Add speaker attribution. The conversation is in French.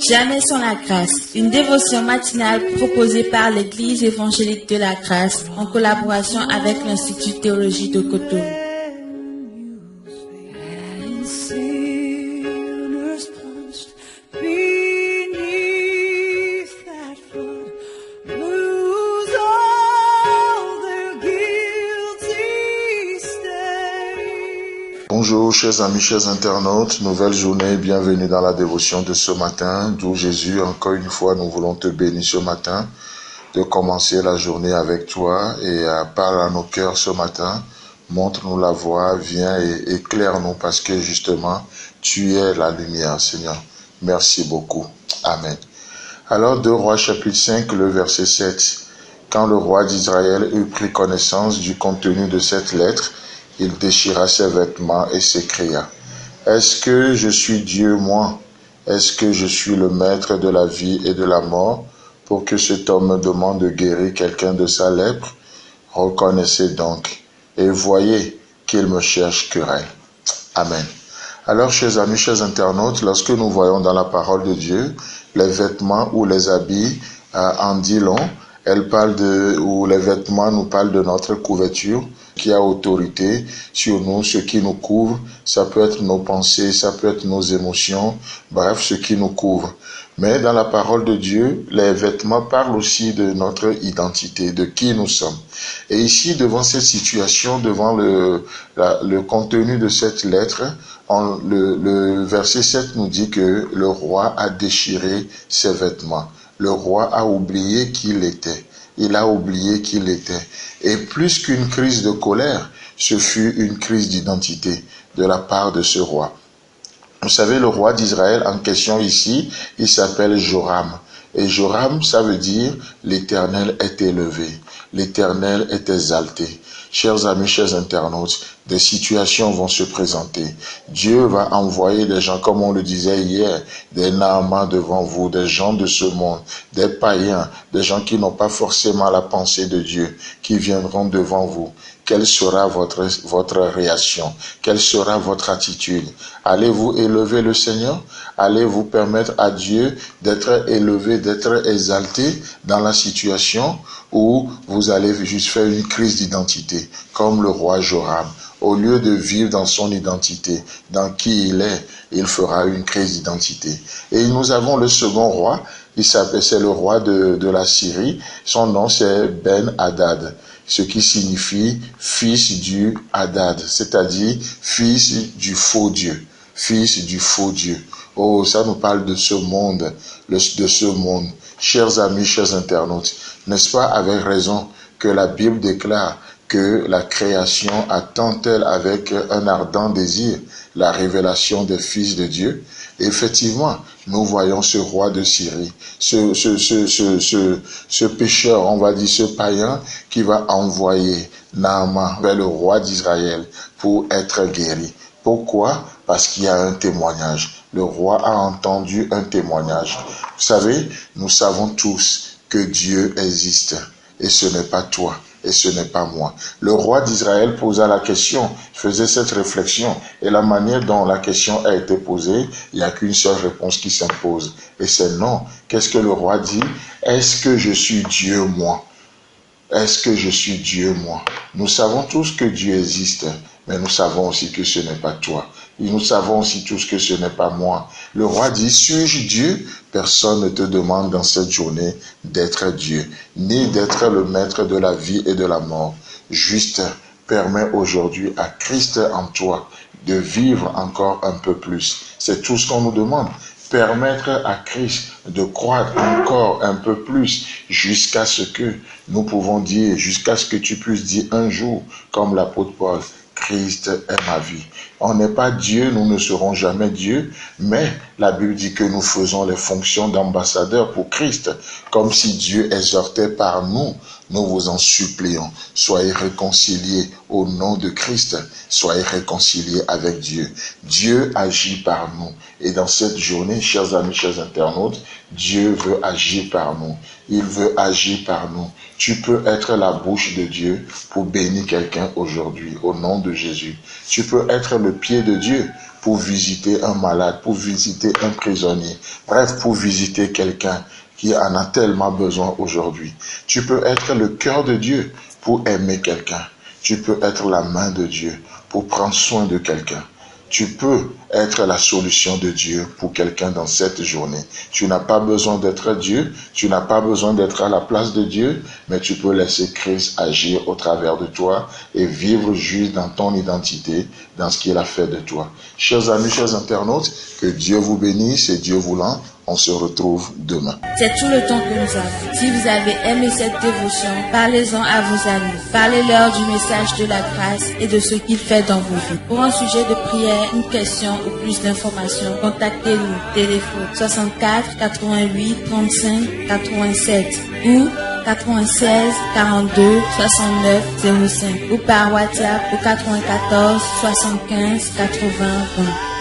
Speaker 1: Jamais sans la grâce, une dévotion matinale proposée par l'Église évangélique de la grâce en collaboration avec l'Institut théologie de Cotonou.
Speaker 2: Bonjour chers amis, chers internautes, nouvelle journée, bienvenue dans la dévotion de ce matin, d'où Jésus, encore une fois, nous voulons te bénir ce matin, de commencer la journée avec toi et parle à nos cœurs ce matin, montre-nous la voie, viens et éclaire-nous parce que justement, tu es la lumière, Seigneur. Merci beaucoup. Amen. Alors, 2 Rois chapitre 5, le verset 7. Quand le roi d'Israël eut pris connaissance du contenu de cette lettre, il déchira ses vêtements et s'écria: Est-ce que je suis Dieu, moi? Est-ce que je suis le maître de la vie et de la mort, pour que cet homme me demande de guérir quelqu'un de sa lèpre? Reconnaissez donc, et voyez qu'il me cherche querelle. Amen. Alors, chers amis, chers internautes, lorsque nous voyons dans la parole de Dieu, les vêtements ou les habits en dit long, ou les vêtements nous parlent de notre couverture, qui a autorité sur nous, ce qui nous couvre. Ça peut être nos pensées, ça peut être nos émotions, bref, ce qui nous couvre. Mais dans la parole de Dieu, les vêtements parlent aussi de notre identité, de qui nous sommes. Et ici, devant cette situation, devant le contenu de cette lettre, le verset 7 nous dit que le roi a déchiré ses vêtements. Le roi a oublié qui il était. Il a oublié qui il était. Et plus qu'une crise de colère, ce fut une crise d'identité de la part de ce roi. Vous savez, le roi d'Israël en question ici, il s'appelle Joram. Et Joram, ça veut dire l'Éternel est élevé, l'Éternel est exalté. Chers amis, chers internautes, des situations vont se présenter. Dieu va envoyer des gens, comme on le disait hier, des Naamans devant vous, des gens de ce monde, des païens, des gens qui n'ont pas forcément la pensée de Dieu, qui viendront devant vous. Quelle sera votre réaction? Quelle sera votre attitude? Allez-vous élever le Seigneur? Allez-vous permettre à Dieu d'être élevé, d'être exalté dans la situation, ou vous allez juste faire une crise d'identité, comme le roi Joram? Au lieu de vivre dans son identité, dans qui il est, il fera une crise d'identité. Et nous avons le second roi, c'est le roi de la Syrie. Son nom c'est Ben-Hadad, ce qui signifie fils du Hadad, c'est-à-dire fils du faux Dieu. Fils du faux Dieu. Oh, ça nous parle de ce monde, de ce monde. Chers amis, chers internautes, n'est-ce pas avec raison que la Bible déclare que la création attend-elle avec un ardent désir la révélation des fils de Dieu? Et effectivement, nous voyons ce roi de Syrie, ce pécheur, on va dire ce païen, qui va envoyer Naaman vers le roi d'Israël pour être guéri. Pourquoi? Parce qu'il y a un témoignage. Le roi a entendu un témoignage. Vous savez, nous savons tous que Dieu existe et ce n'est pas toi. Et ce n'est pas moi. Le roi d'Israël posa la question, faisait cette réflexion, et la manière dont la question a été posée, il n'y a qu'une seule réponse qui s'impose, et c'est non. Qu'est-ce que le roi dit? Est-ce que je suis Dieu, moi? Est-ce que je suis Dieu, moi? Nous savons tous que Dieu existe, mais nous savons aussi que ce n'est pas toi. Et nous savons aussi tous que ce n'est pas moi. Le roi dit, suis-je Dieu? Personne ne te demande dans cette journée d'être Dieu, ni d'être le maître de la vie et de la mort. Juste permets aujourd'hui à Christ en toi de vivre encore un peu plus. C'est tout ce qu'on nous demande. Permettre à Christ de croître encore un peu plus jusqu'à ce que nous pouvons dire, jusqu'à ce que tu puisses dire un jour, comme l'apôtre Paul, Christ est ma vie. On n'est pas Dieu, nous ne serons jamais Dieu, mais la Bible dit que nous faisons les fonctions d'ambassadeurs pour Christ, comme si Dieu exhortait par nous. Nous vous en supplions, soyez réconciliés au nom de Christ, soyez réconciliés avec Dieu. Dieu agit par nous. Et dans cette journée, chers amis, chers internautes, Dieu veut agir par nous. Il veut agir par nous. Tu peux être la bouche de Dieu pour bénir quelqu'un aujourd'hui, au nom de Jésus. Tu peux être le pied de Dieu pour visiter un malade, pour visiter un prisonnier, bref, pour visiter quelqu'un qui en a tellement besoin aujourd'hui. Tu peux être le cœur de Dieu pour aimer quelqu'un. Tu peux être la main de Dieu pour prendre soin de quelqu'un. Tu peux être la solution de Dieu pour quelqu'un dans cette journée. Tu n'as pas besoin d'être Dieu, tu n'as pas besoin d'être à la place de Dieu, mais tu peux laisser Christ agir au travers de toi et vivre juste dans ton identité, dans ce qu'il a fait de toi. Chers amis, chers internautes, que Dieu vous bénisse et Dieu voulant, on se retrouve demain.
Speaker 1: C'est tout le temps que nous avons. Si vous avez aimé cette dévotion, parlez-en à vos amis. Parlez-leur du message de la grâce et de ce qu'il fait dans vos vies. Pour un sujet de prière, une question ou plus d'informations, contactez-nous. Téléphone 64 88 35 87 ou 96 42 69 05 ou par WhatsApp au 94 75 80 20.